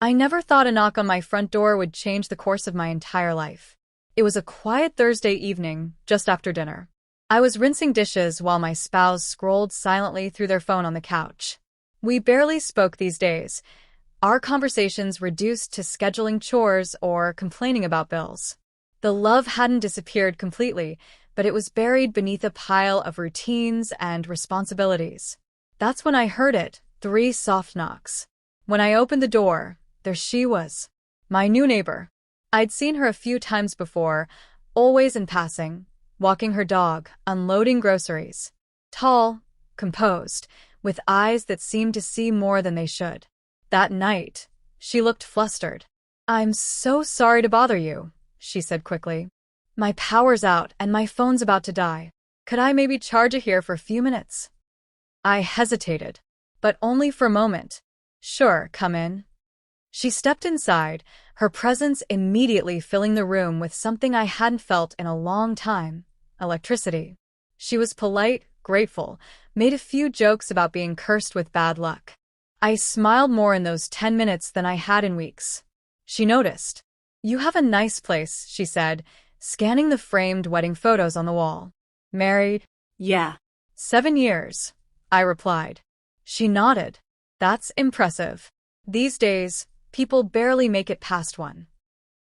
I never thought a knock on my front door would change the course of my entire life. It was a quiet Thursday evening, just after dinner. I was rinsing dishes while my spouse scrolled silently through their phone on the couch. We barely spoke these days. Our conversations reduced to scheduling chores or complaining about bills. The love hadn't disappeared completely, but it was buried beneath a pile of routines and responsibilities. That's when I heard it, 3 soft knocks. When I opened the door, there she was, my new neighbor. I'd seen her a few times before, always in passing, walking her dog, unloading groceries. Tall, composed, with eyes that seemed to see more than they should. That night, she looked flustered. "I'm so sorry to bother you," she said quickly. "My power's out and my phone's about to die. Could I maybe charge it here for a few minutes?" I hesitated, but only for a moment. "Sure, come in." She stepped inside, her presence immediately filling the room with something I hadn't felt in a long time: electricity. She was polite, grateful, made a few jokes about being cursed with bad luck. I smiled more in those 10 minutes than I had in weeks. She noticed. "You have a nice place," she said, scanning the framed wedding photos on the wall. "Married?" "Yeah." "7 years," I replied. She nodded. "That's impressive. These days, people barely make it past one."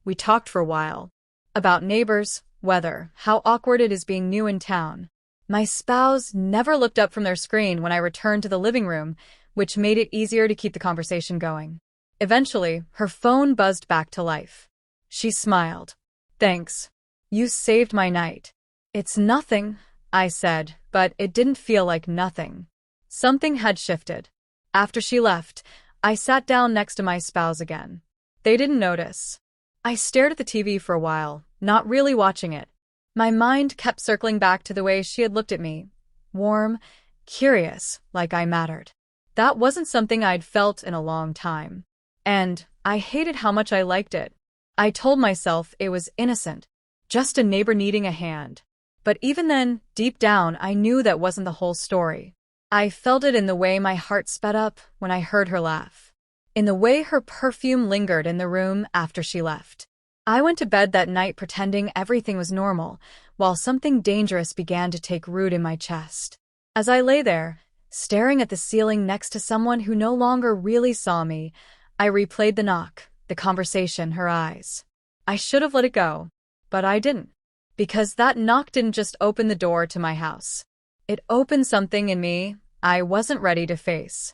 We talked for a while. About neighbors, weather, how awkward it is being new in town. My spouse never looked up from their screen when I returned to the living room, which made it easier to keep the conversation going. Eventually, her phone buzzed back to life. She smiled. "Thanks. You saved my night." "It's nothing," I said, but it didn't feel like nothing. Something had shifted. After she left, I sat down next to my spouse again. They didn't notice. I stared at the TV for a while, not really watching it. My mind kept circling back to the way she had looked at me. Warm, curious, like I mattered. That wasn't something I'd felt in a long time. And I hated how much I liked it. I told myself it was innocent, just a neighbor needing a hand. But even then, deep down, I knew that wasn't the whole story. I felt it in the way my heart sped up when I heard her laugh, in the way her perfume lingered in the room after she left. I went to bed that night pretending everything was normal, while something dangerous began to take root in my chest. As I lay there, staring at the ceiling next to someone who no longer really saw me, I replayed the knock, the conversation, her eyes. I should have let it go, but I didn't. Because that knock didn't just open the door to my house. It opened something in me I wasn't ready to face.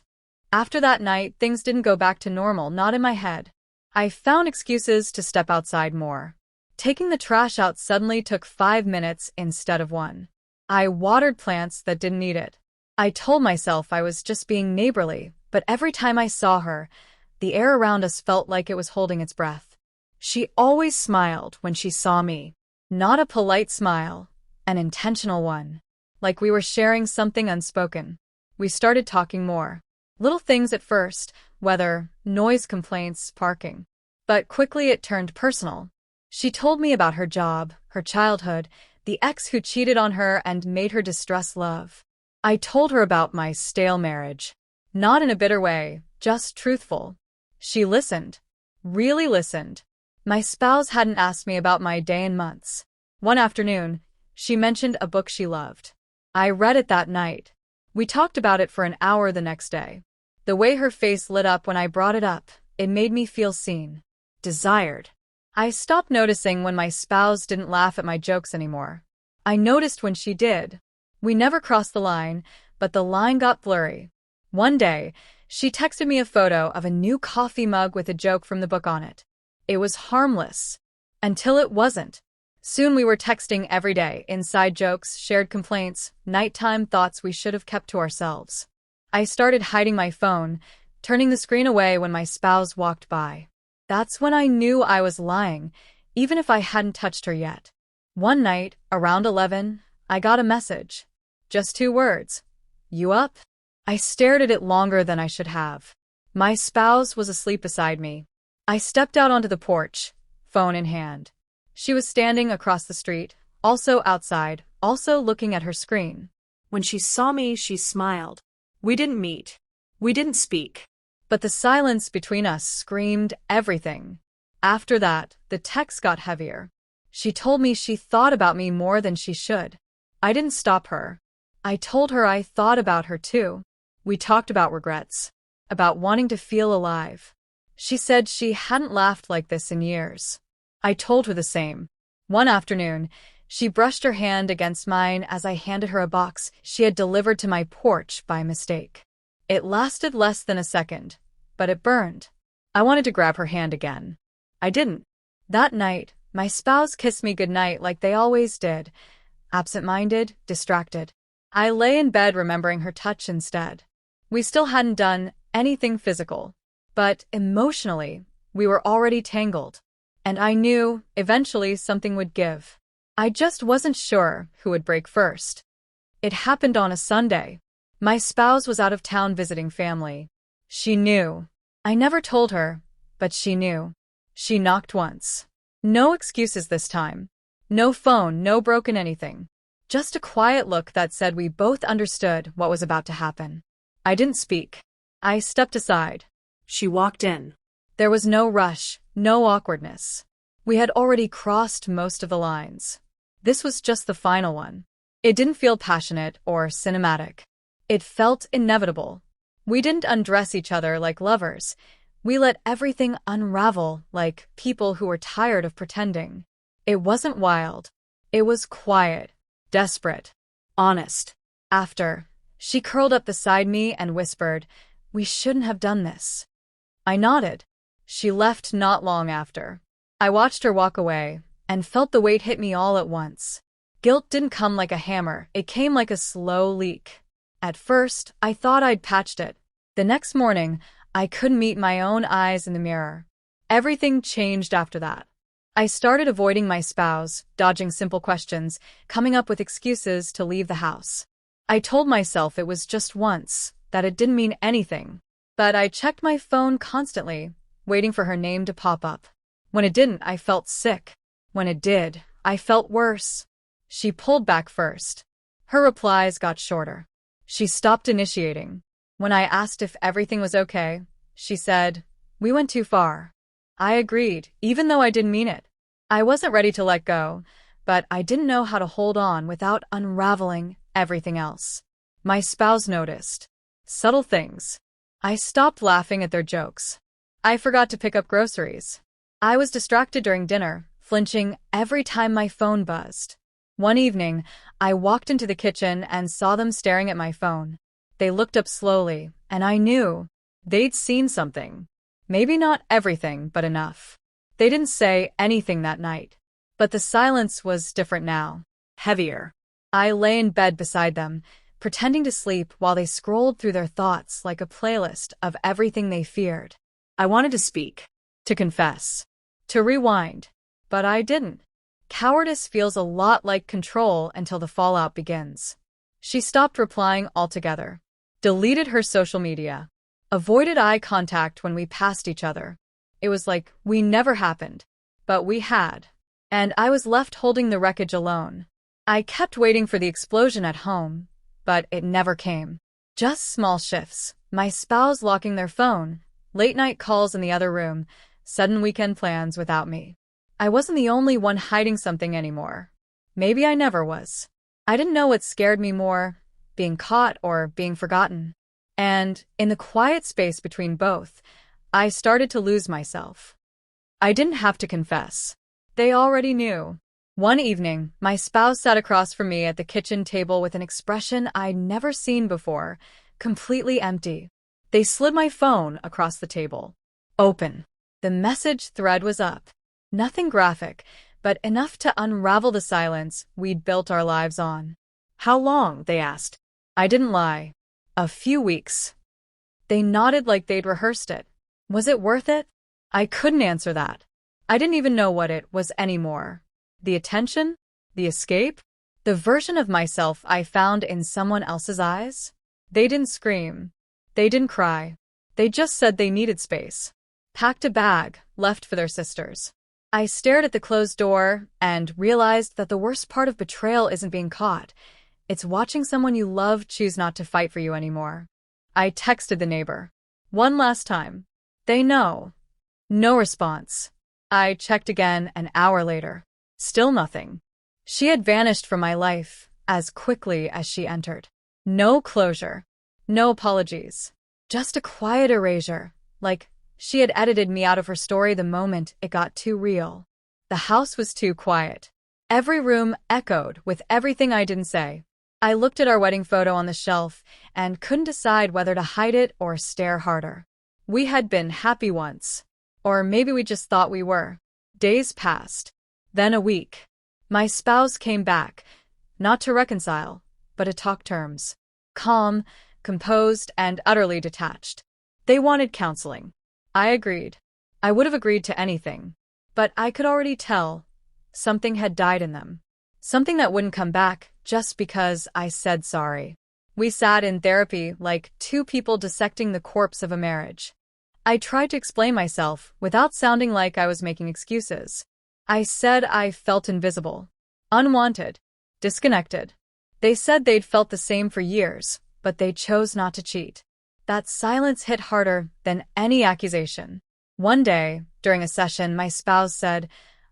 After that night, things didn't go back to normal, not in my head. I found excuses to step outside more. Taking the trash out suddenly took 5 minutes instead of 1. I watered plants that didn't need it. I told myself I was just being neighborly, but every time I saw her, the air around us felt like it was holding its breath. She always smiled when she saw me. Not a polite smile, an intentional one. Like we were sharing something unspoken. We started talking more. Little things at first, weather, noise complaints, parking. But quickly it turned personal. She told me about her job, her childhood, the ex who cheated on her and made her distrust love. I told her about my stale marriage. Not in a bitter way, just truthful. She listened. Really listened. My spouse hadn't asked me about my day in months. One afternoon, she mentioned a book she loved. I read it that night. We talked about it for an hour the next day. The way her face lit up when I brought it up, it made me feel seen. Desired. I stopped noticing when my spouse didn't laugh at my jokes anymore. I noticed when she did. We never crossed the line, but the line got blurry. One day, she texted me a photo of a new coffee mug with a joke from the book on it. It was harmless. Until it wasn't. Soon we were texting every day, inside jokes, shared complaints, nighttime thoughts we should have kept to ourselves. I started hiding my phone, turning the screen away when my spouse walked by. That's when I knew I was lying, even if I hadn't touched her yet. One night, around 11, I got a message. Just 2 words. "You up?" I stared at it longer than I should have. My spouse was asleep beside me. I stepped out onto the porch, phone in hand. She was standing across the street, also outside, also looking at her screen. When she saw me, she smiled. We didn't meet. We didn't speak. But the silence between us screamed everything. After that, the text got heavier. She told me she thought about me more than she should. I didn't stop her. I told her I thought about her too. We talked about regrets, about wanting to feel alive. She said she hadn't laughed like this in years. I told her the same. One afternoon, she brushed her hand against mine as I handed her a box she had delivered to my porch by mistake. It lasted less than a second, but it burned. I wanted to grab her hand again. I didn't. That night, my spouse kissed me goodnight like they always did, absent-minded, distracted. I lay in bed remembering her touch instead. We still hadn't done anything physical, but emotionally, we were already tangled. And I knew, eventually, something would give. I just wasn't sure who would break first. It happened on a Sunday. My spouse was out of town visiting family. She knew. I never told her, but she knew. She knocked once. No excuses this time. No phone, no broken anything. Just a quiet look that said we both understood what was about to happen. I didn't speak. I stepped aside. She walked in. There was no rush, no awkwardness. We had already crossed most of the lines. This was just the final one. It didn't feel passionate or cinematic. It felt inevitable. We didn't undress each other like lovers. We let everything unravel like people who were tired of pretending. It wasn't wild. It was quiet, desperate, honest. After, she curled up beside me and whispered, "We shouldn't have done this." I nodded. She left not long after. I watched her walk away and felt the weight hit me all at once. Guilt didn't come like a hammer, it came like a slow leak. At first, I thought I'd patched it. The next morning, I couldn't meet my own eyes in the mirror. Everything changed after that. I started avoiding my spouse, dodging simple questions, coming up with excuses to leave the house. I told myself it was just once, that it didn't mean anything. But I checked my phone constantly, waiting for her name to pop up. When it didn't, I felt sick. When it did, I felt worse. She pulled back first. Her replies got shorter. She stopped initiating. When I asked if everything was okay, she said, "We went too far." I agreed, even though I didn't mean it. I wasn't ready to let go, but I didn't know how to hold on without unraveling everything else. My spouse noticed. Subtle things. I stopped laughing at their jokes. I forgot to pick up groceries. I was distracted during dinner, flinching every time my phone buzzed. One evening, I walked into the kitchen and saw them staring at my phone. They looked up slowly, and I knew they'd seen something. Maybe not everything, but enough. They didn't say anything that night. But the silence was different now. Heavier. I lay in bed beside them, pretending to sleep while they scrolled through their thoughts like a playlist of everything they feared. I wanted to speak, to confess, to rewind, but I didn't. Cowardice feels a lot like control until the fallout begins. She stopped replying altogether, deleted her social media, avoided eye contact when we passed each other. It was like we never happened, but we had. And I was left holding the wreckage alone. I kept waiting for the explosion at home, but it never came. Just small shifts, my spouse locking their phone, late-night calls in the other room, sudden weekend plans without me. I wasn't the only one hiding something anymore. Maybe I never was. I didn't know what scared me more, being caught or being forgotten. And, in the quiet space between both, I started to lose myself. I didn't have to confess. They already knew. One evening, my spouse sat across from me at the kitchen table with an expression I'd never seen before, completely empty. They slid my phone across the table. Open. The message thread was up. Nothing graphic, but enough to unravel the silence we'd built our lives on. "How long?" they asked. I didn't lie. "A few weeks." They nodded like they'd rehearsed it. Was it worth it? I couldn't answer that. I didn't even know what it was anymore. The attention? The escape? The version of myself I found in someone else's eyes? They didn't scream. They didn't cry. They just said they needed space. Packed a bag, left for their sisters. I stared at the closed door and realized that the worst part of betrayal isn't being caught. It's watching someone you love choose not to fight for you anymore. I texted the neighbor. One last time. They know. No response. I checked again an hour later. Still nothing. She had vanished from my life as quickly as she entered. No closure. No apologies. Just a quiet erasure, like she had edited me out of her story the moment it got too real. The house was too quiet. Every room echoed with everything I didn't say. I looked at our wedding photo on the shelf and couldn't decide whether to hide it or stare harder. We had been happy once. Or maybe we just thought we were. Days passed. Then a week. My spouse came back, not to reconcile, but to talk terms. Calm, composed, and utterly detached. They wanted counseling. I agreed. I would have agreed to anything. But I could already tell something had died in them. Something that wouldn't come back just because I said sorry. We sat in therapy like two people dissecting the corpse of a marriage. I tried to explain myself without sounding like I was making excuses. I said I felt invisible, unwanted, disconnected. They said they'd felt the same for years, but they chose not to cheat. That silence hit harder than any accusation. One day, during a session, my spouse said,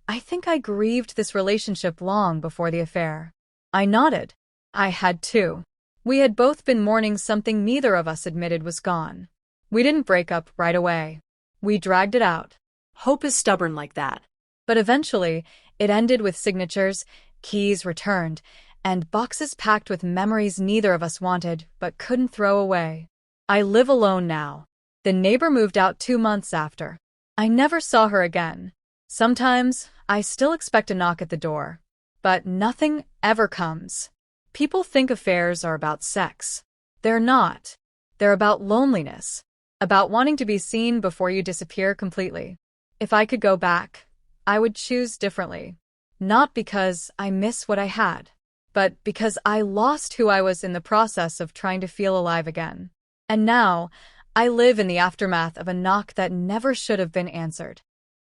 "I think I grieved this relationship long before the affair." I nodded. I had too. We had both been mourning something neither of us admitted was gone. We didn't break up right away. We dragged it out. Hope is stubborn like that. But eventually, it ended with signatures, keys returned, and boxes packed with memories neither of us wanted but couldn't throw away. I live alone now. The neighbor moved out 2 months after. I never saw her again. Sometimes, I still expect a knock at the door. But nothing ever comes. People think affairs are about sex. They're not. They're about loneliness. About wanting to be seen before you disappear completely. If I could go back, I would choose differently. Not because I miss what I had, but because I lost who I was in the process of trying to feel alive again. And now, I live in the aftermath of a knock that never should have been answered.